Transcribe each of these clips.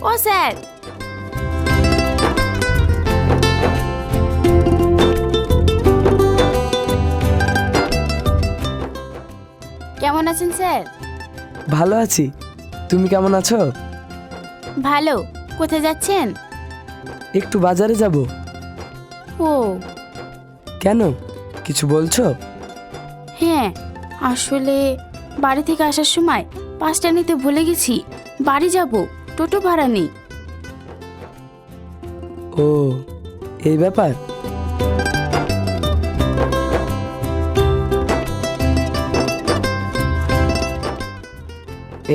ও sir, কেমন আছেন sir? ভালো আছি, তুমি কেমন আছো? ভালো। কোথায় যাচ্ছেন? একটু বাজারে যাব। ও কেন, কিছু বলছো? হ্যাঁ, আসলে বাড়ি থেকে আসার সময় পাঁচটা নিতে ভুলে গেছি। বাড়ি যাব, টোটো ভাড়া নেই। ও, এই ব্যাপার।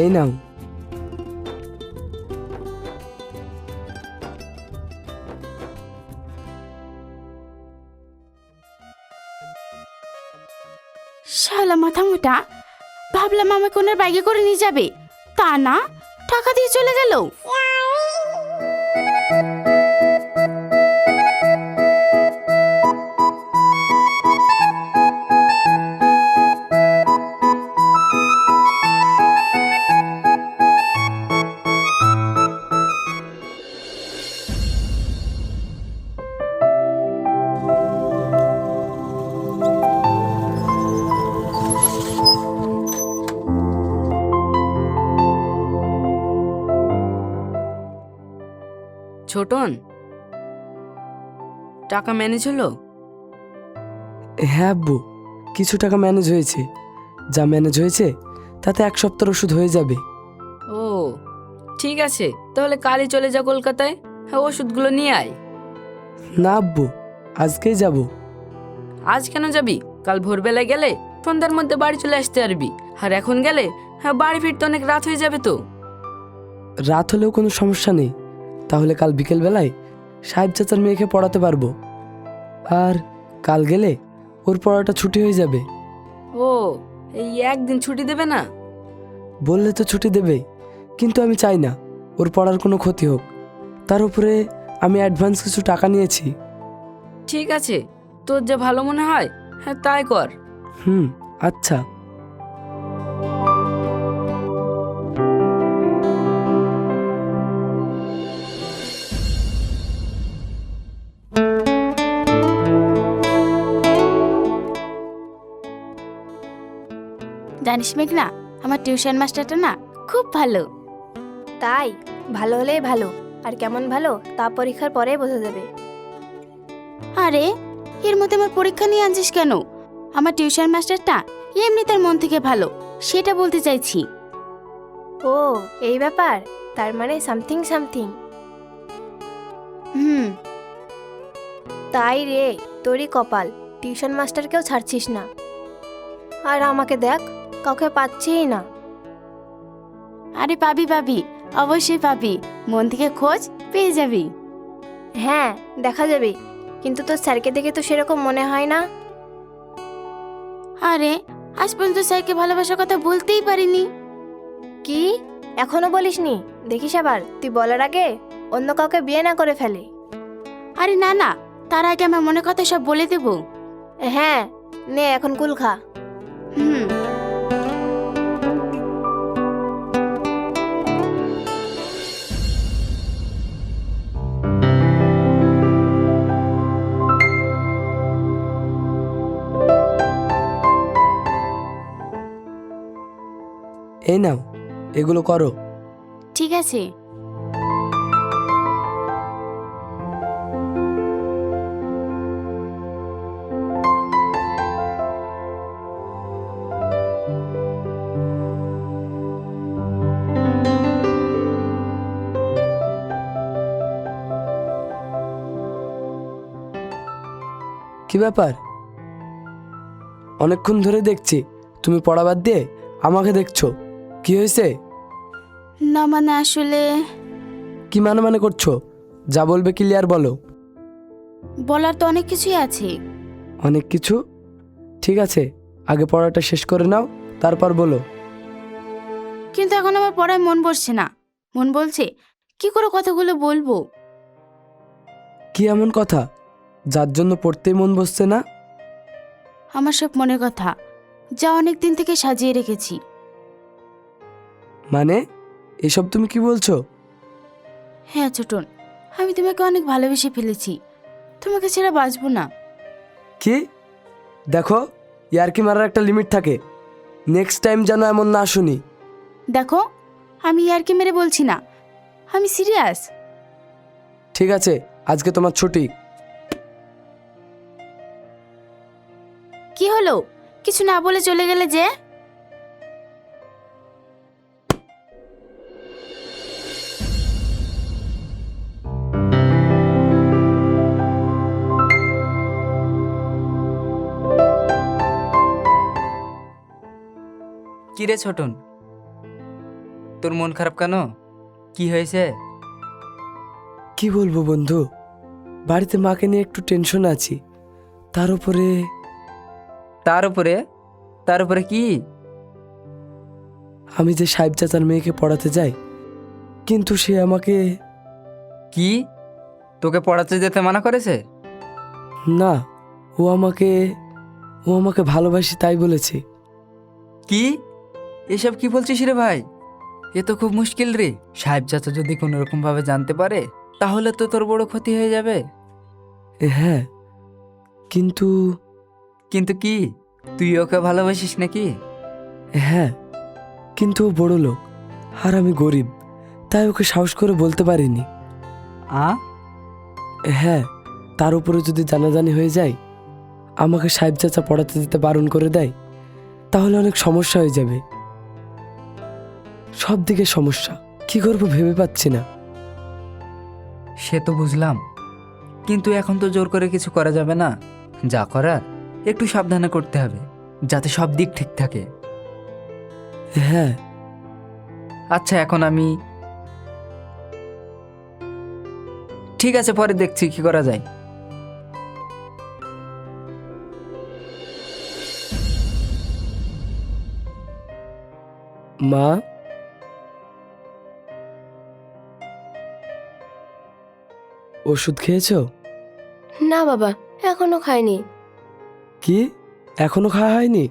এই নাও। শালা মাথা মোটা, ভাবলাম আমাকে ওনার বাইকে করে নিয়ে যাবে, তা না, টাকা দিয়ে চলে গেল। ছোটন, টাকা ম্যানেজ হলো? হ্যাঁ আব্বু, কিছু টাকা ম্যানেজ হয়েছে। যা ম্যানেজ হয়েছে তাতে এক সপ্তাহ ওষুধ হয়ে যাবে। ও ঠিক আছে, তাহলে কালই চলে যা কলকাতায়। হ্যাঁ, ওষুধগুলো নিয়ে আয়। না আব্বু, আজকেই যাব। আজ কেন যাবি? কাল ভোরবেলায় গেলে সন্ধ্যার মধ্যে বাড়ি চলে আসতে পারবি। আর এখন গেলে হ্যাঁ বাড়ি ফিরতে অনেক রাত হয়ে যাবে তো। রাত হলেও কোনো সমস্যা নেই, তাহলে কাল বিকেলবেলায় সাহেব চাচার মেয়েকে পড়াতে পারবো। আর কাল গেলে ওর পড়াটা ছুটি হয়ে যাবে। ও, এই একদিন ছুটি দেবে না? বললে তো ছুটি দেবে, কিন্তু আমি চাই না ওর পড়ার কোনো ক্ষতি হোক। তার উপরে আমি অ্যাডভান্স কিছু টাকা নিয়েছি। ঠিক আছে, তোর যা ভালো মনে হয় হ্যাঁ তাই কর। আচ্ছা। জানিস মেঘনা, আমার টিউশন মাস্টারটা না খুব ভালো। তাই? ভালো হলেই ভালো। আর কেমন ভালো তা পরীক্ষার পরে বোঝা যাবে। আরে, এর মধ্যে আমার পরীক্ষা নিয়ে আনছিস কেন? আমার টিউশন মাস্টারটা এমনি তার মন থেকে ভালো, সেটা বলতে চাইছি। ও, এই ব্যাপার। তার মানে সামথিং সামথিং। হুম। তাই রে, তোরই কপাল, টিউশন মাস্টারকেও ছাড়ছিস না। আর আমাকে দেখ, কাউকে পাচ্ছিই না। আরে পাবি পাবি, অবশ্যই পাবি, মন থেকে খোঁজ, পেয়ে যাবি। হ্যাঁ, দেখা যাবে। কিন্তু তোর স্যারকে দেখে তো সেরকম মনে হয় না। আরে, আজ পর্যন্ত স্যারকে ভালোবাসার কথা বলতেই পারিনি। কি? এখনো বলিসনি? দেখিস আবার তুই বলার আগে অন্য কাউকে বিয়ে না করে ফেলে। আরে না না, তার আগে আমার মনের কথা সব বলে দেব। হ্যাঁ, নে এখন কুল খা। হুম। এই নাও, এগুলো করো। ঠিক আছে। কি ব্যাপার? অনেকক্ষণ ধরে দেখছি তুমি পড়া বাদ দিয়ে আমাকে দেখছো। কি হয়েছে? না মানে আসলে কি মানে মানে করছো? যা বলবে ক্লিয়ার বলো। বলার তো অনেক কিছুই আছে। অনেক কিছু? ঠিক আছে, আগে পড়াটা শেষ করে নাও, তারপর বলো। কিন্তু এখন আমার পড়ায় মন বসছে না। মন বলছে কি করে কথাগুলো বলবো। কি এমন কথা যার জন্য পড়তেই মন বসছে না? আমার সব মনের কথা, যা অনেক দিন থেকে সাজিয়ে রেখেছি। মানে এসব তুমি কি বলছো? হ্যাঁ ছোটন, আমি তোমাকে অনেক ভালোবেসে ফেলেছি, তোমাকে ছেড়ে বাঁচবো না। কি? দেখো, ইয়ার্কি মারার একটা লিমিট থাকে। নেক্সট টাইম যেন এমন না শুনি। দেখো, আমি ইয়ারকি মেরে বলছি না, আমি সিরিয়াস। ঠিক আছে, আজকে তোমার ছুটি। কি হলো, কিছু না বলে চলে গেলে যে? কি রে ছোটন, তোর মন খারাপ কেন? কি হয়েছে? কি বলবো বন্ধু, বাড়িতে মাকে নিয়ে একটু টেনশন আছি। তার উপরে তার উপরে কি? আমি যে সাহেব চাচার মেয়েকে পড়াতে যাই, কিন্তু সে আমাকে... কি, তোকে পড়াতে যেতে মানা করেছে? না, ও আমাকে ভালোবাসি তাই বলেছে। কি, এসব কি বলছিস রে ভাই? এ তো খুব মুশকিল রে। সাহেব চাচা যদি কোনো রকম ভাবে জানতে পারে তাহলে তো তোর বড় ক্ষতি হয়ে যাবে। হ্যাঁ, কিন্তু... কিন্তু কি, তুই ওকে ভালোবাসিস নাকি? হ্যাঁ, কিন্তু ও বড় লোক আর আমি গরিব, তাই ওকে সাহস করে বলতে পারিনি। আ হ্যাঁ, তার উপরে যদি জানাজানি হয়ে যায়, আমাকে সাহেব চাচা পড়াতে যেতে বারণ করে দেয়, তাহলে অনেক সমস্যা হয়ে যাবে। সব দিকে সমস্যা, কি করব ভেবে পাচ্ছি না। সে তো বুঝলাম, কিন্তু এখন তো জোর করে কিছু করা যাবে না। যা করার একটু সাবধানে করতে হবে, যাতে সব দিক ঠিক থাকে। হ্যাঁ, আচ্ছা, এখন আমি... ঠিক আছে, পরে দেখছি কি করা যায়। মা, ওষুধ খেয়েছো? না বাবা, এখনো খাইনি। কি, এখনো খাওয়া হয়নি?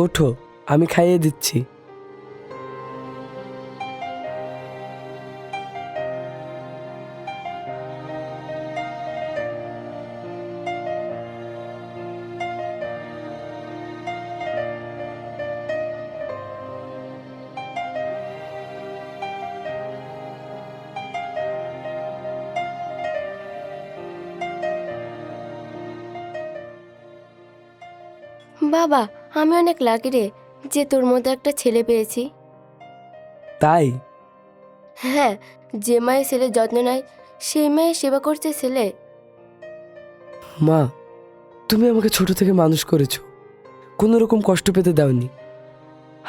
ওঠো, আমি খাইয়ে দিচ্ছি। বাবা, আমি অনেক লাকি রে যে তোর মধ্যে একটা ছেলে পেয়েছি। তাই? হ্যাঁ, যে মায়ের ছেলের যত্ন নেয় সেই মায়ের সেবা করছে ছেলে। মা, তুমি আমাকে ছোট থেকে মানুষ করেছো, কোনো রকম কষ্ট পেতে দাওনি।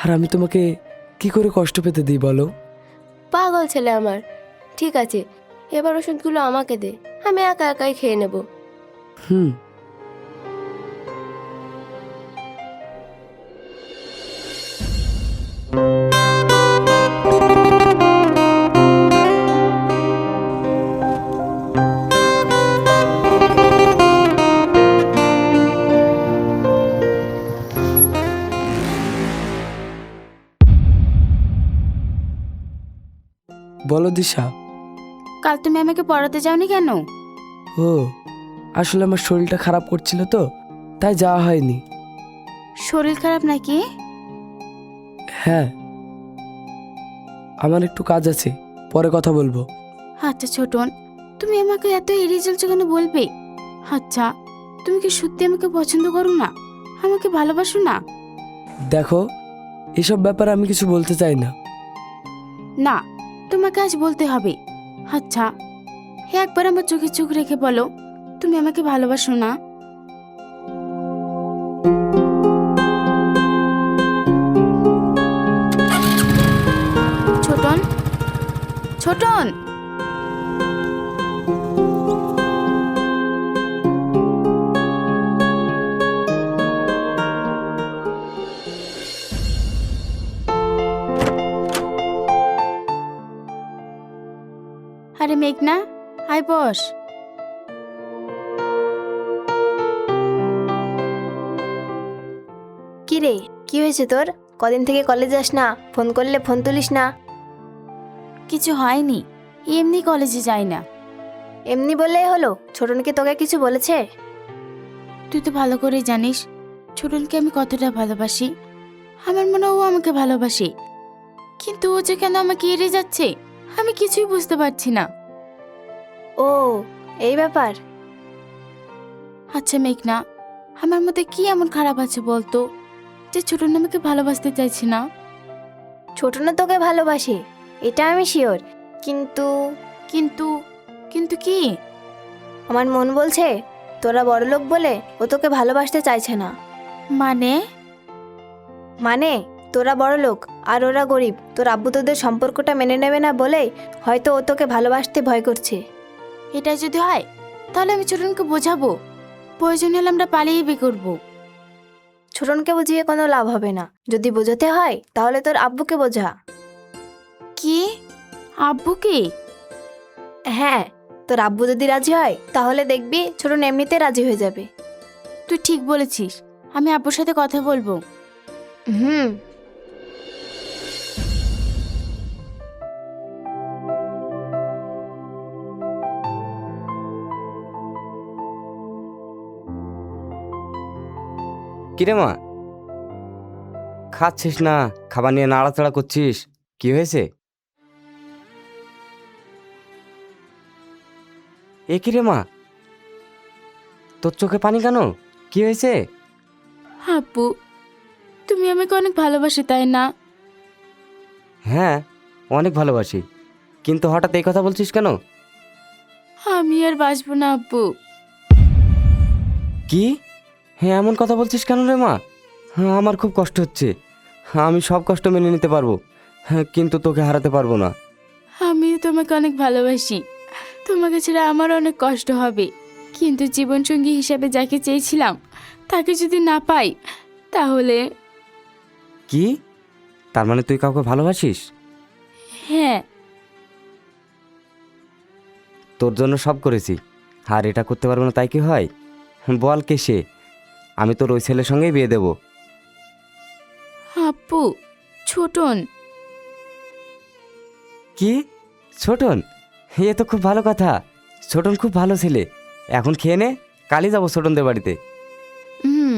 আর আমি তোমাকে কি করে কষ্ট পেতে দিই বলো? পাগল ছেলে আমার। ঠিক আছে, এবার ওষুধগুলো আমাকে দে, আমি একা একাই খেয়ে নেব। হুম। বলো দিশা। কাল তুমি আমাকে পড়াতে যাওনি কেন? ও, আসলে আমার শরীরটা খারাপ করছিল তো, তাই যাওয়া হয়নি। শরীর খারাপ নাকি? হ্যাঁ, আমার একটু কাজ আছে, পরে কথা বলবো। আচ্ছা ছোটন, তুমি আমাকে এত এড়িয়ে চলছো কেন বলবে? আচ্ছা, তুমি কি সত্যি আমাকে পছন্দ করো না, আমাকে ভালোবাসো না? দেখো, এসব ব্যাপারে আমি কিছু বলতে চাই না। না, তোমাকে আজ বলতে হবে। আচ্ছা, একবার আমার চোখে চোখ রেখে বলো, তুমি আমাকে ভালোবাসো না? ছোটন, ছোটন। আরে মেঘনা, আয় বস। রে, কি হয়েছে তোর? কদিন থেকে কলেজ যাস না, ফোন করলে ফোন তুলিস না। কিছু হয়নি, এমনি কলেজে যাই না। এমনি বললেই হলো? ছোটনকে তোকে কিছু বলেছে? তুই তো ভালো করেই জানিস ছোটনকে আমি কতটা ভালোবাসি। আমার মনে হয় ও আমাকে ভালোবাসে, কিন্তু ও যে কেন আমাকে এড়িয়ে যাচ্ছে আমি কিছুই বুঝতে পারছি না। ও, এই ব্যাপার। আচ্ছা মেঘনা, আমার মধ্যে কি এমন খারাপ আছে বলতো যে ছোটন আমাকে ভালোবাসতে চাইছে না? ছোটনও তোকে ভালোবাসে, এটা আমি শিওর। কিন্তু কিন্তু কিন্তু কি? আমার মন বলছে তোরা বড়লোক বলে ও তোকে ভালোবাসতে চাইছে না। মানে? মানে তোরা বড়লোক আর ওরা গরিব, তোর আব্বু তোদের সম্পর্কটা মেনে নেবে না বলেই হয়তো ও তোকে ভালোবাসতে ভয় করছে। এটা যদি হয় তাহলে আমি ছোটনকে বোঝাবো, প্রয়োজন হলে আমরা পালিয়ে বিয়ে করবো। ছোটনকে বুঝিয়ে কোনো লাভ হবে না, যদি বোঝাতে হয় তাহলে তোর আব্বুকে বোঝা। কি? আব্বুকে? হ্যাঁ, তোর আব্বু যদি রাজি হয় তাহলে দেখবি ছোটন এমনিতে রাজি হয়ে যাবে। তুই ঠিক বলেছিস, আমি আব্বুর সাথে কথা বলবো। হুম। কিরে মা, খাচ্ছিস না? খাবার নিয়ে নাড়াচাড়া করছিস, কি হয়েছে? এ কিরে মা, তোর চোখে পানি কেন? কি হয়েছে? আব্বু, তুমি আমাকে অনেক ভালোবাসো তাই না? হ্যাঁ, অনেক ভালোবাসি, কিন্তু হঠাৎ এই কথা বলছিস কেন? আমি আর বাঁচবো না আব্বু। কি? হ্যাঁ, এমন কথা বলছিস কেন রে মা? হ্যাঁ, আমার খুব কষ্ট হচ্ছে। আমি সব কষ্ট মেনে নিতে পারবো, হ্যাঁ, কিন্তু তোকে হারাতে পারবো না। আমিও তোমাকে অনেক ভালোবাসি, তোমাকে ছাড়া আমার অনেক কষ্ট হবে, কিন্তু জীবনসঙ্গী হিসাবে যাকে চেয়েছিলাম তাকে যদি না পাই তাহলে। কি? তার মানে তুই কাউকে ভালোবাসিস? হ্যাঁ। তোর জন্য সব করেছি, আর এটা করতে পারবো না তাই কি হয়? বল কে সে? আমি তোর ওই ছেলের সঙ্গেই বিয়ে দেবো। আব্বু, ছোটন। কি? ছোটন? এ তো খুব ভালো কথা। ছোটন খুব ভালো ছেলে। এখন খেয়ে নে, কালই যাবো ছোটনদের বাড়িতে। হুম।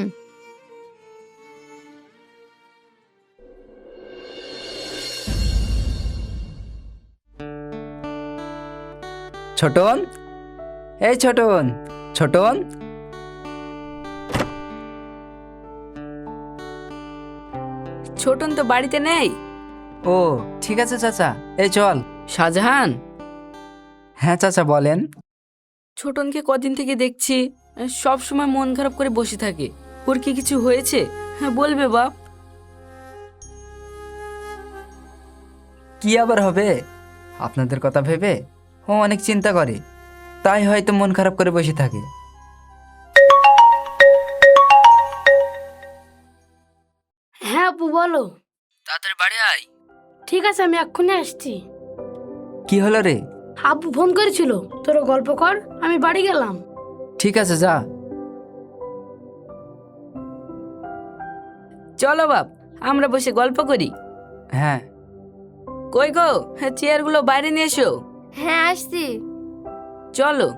ছোটন, এই ছোটন, ছোটন। ছোটন তো বাড়িতে নেই। ও ঠিক আছে চাচা, এই চল। শাহজাহান, হ্যাঁ চাচা বলেন। ছোটনকে কদিন থেকে দেখছি সব সময় মন খারাপ করে বসে থাকে। ওর কি কিছু হয়েছে? হ্যাঁ বলবে বাপ। কি আবার হবে? আপনাদের কথা ভেবে ও অনেক চিন্তা করে, তাই হয়তো মন খারাপ করে বসে থাকে। হ্যাঁ আপু বলো। তাড়াতাড়ি বাড়ি আয়। ঠিক আছে, আমি এক্ষুনি আসছি। কি হলো রে? আব্বু ফোন করেছিল, তোরা গল্প কর, আমি বাড়ি গেলাম। ঠিক আছে যা। চলো বাপ, আমরা বসে গল্প করি। হ্যাঁ। কই গো, চেয়ারগুলো বাইরে নিয়ে এসো। হ্যাঁ আসছি। চলো।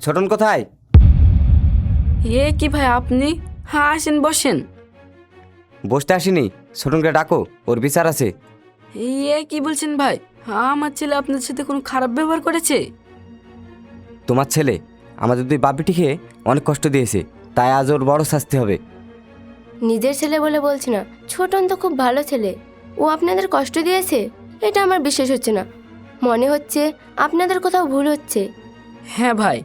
ছোটন কোথায়? এ কি ভাই আপনি? হ্যাঁ আসেন বসেন। বসতে আসিনি, ছোটনকে ডাকো, ওর বিচার আছে। এ কি বলছেন ভাই? আমার ছেলে আপনার সাথে কোনো খারাপ ব্যবহার করেছে? তোমার ছেলে আমাদের দুই বাপিটিকে অনেক কষ্ট দিয়েছে, তাই আজ ওর বড় শাস্তি হবে। নিজের ছেলে বলে বলছি না, ছোটন তো খুব ভালো ছেলে। ও আপনাদের কষ্ট দিয়েছে এটা আমার বিশ্বাস হচ্ছে না। মনে হচ্ছে আপনাদের কোথাও ভুল হচ্ছে। হ্যাঁ ভাই,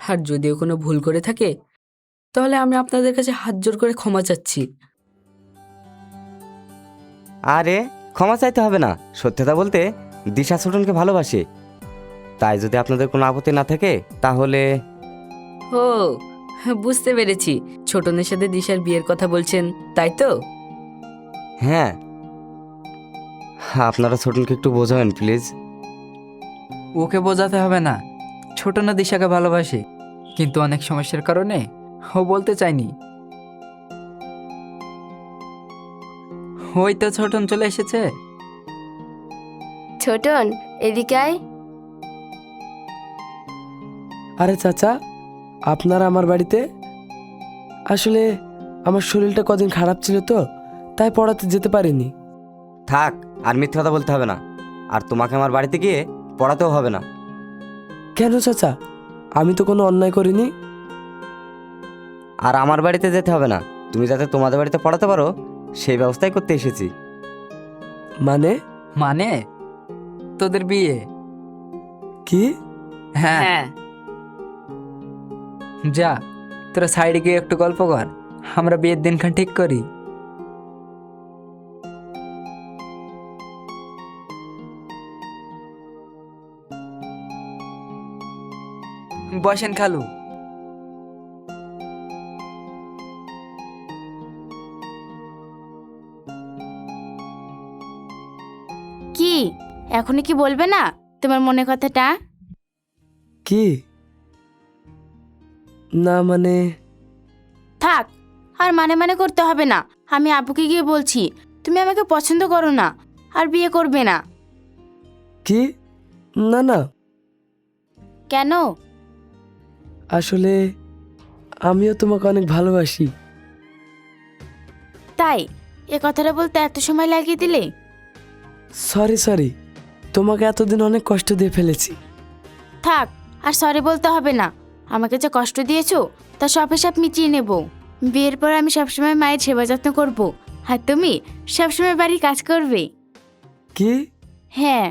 আর যদিও কোনো ভুল করে থাকে তাহলে আমি আপনাদের কাছে হাত জোর করে ক্ষমা চাচ্ছি। আরে ক্ষমা চাইতে হবে না, সত্যতা বলতে দিশা ছোটনকে ভালোবাসে, তাই যদি আপনাদের কোনো আপত্তি না থাকে তাহলে। ও বুঝতে পেরেছি, ছোটনের সাথে দিশার বিয়ের কথা বলছেন তাই তো? হ্যাঁ, আপনারা ছোটনকে একটু বোঝাবেন প্লিজ। ওকে বোঝাতে হবে না, ছোট না দিশাকে ভালোবাসে, কিন্তু অনেক সমস্যার কারণে ও বলতে চায়নি। ওই তো ছোটন চলে এসেছে। ছোটন, এদিকে আয়। আরে চাচা, আপনারা আমার বাড়িতে? আসলে আমার শরীরটা কদিন খারাপ ছিল তো, তাই পড়াতে যেতে পারিনি। থাক, আর মিথ্যে কথা বলতে হবে না। আর তোমাকে আমার বাড়িতে গিয়ে পড়াতেও হবে না। কেন চাচা? আমি তো কোনো অন্যায় করিনি। আর আমার বাড়িতে যেতে হবে না। তুমি যাতে তোমাদের বাড়িতে পড়াতে পারো সেই ব্যবস্থাই করতে এসেছি। মানে? মানে তোদের বিয়ে। কি? হ্যাঁ, হ্যাঁ, যা তোরা সাইডে গিয়ে একটু গল্প কর, আমরা বিয়ের দিনখান ঠিক করি। বসেন খালু। কি এখনই কি বলবে না তোমার মনে কথাটা? কি? না মানে? থাক, আর মানে মানে করতে হবে না। আমি আব্বুকে গিয়ে বলছি তুমি আমাকে পছন্দ করো না আর বিয়ে করবে না। কি? না না, কেন? আসলে আমিও তোমাকে অনেক ভালোবাসি। তাই এ কথাটা বলতে এত সময় লাগিয়ে দিলে? সরি, তোমাকে এতদিন অনেক কষ্ট দিয়ে ফেলেছি। থাক, আর সরি বলতে হবে না। আমাকে যে কষ্ট দিয়েছো তা সব হিসাব মিটিয়ে নেব। বিয়ের পর আমি সবসময় মায়ের সেবা যত্ন করব, আর তুমি সবসময় বাড়ির কাজ করবে। কি? হ্যাঁ,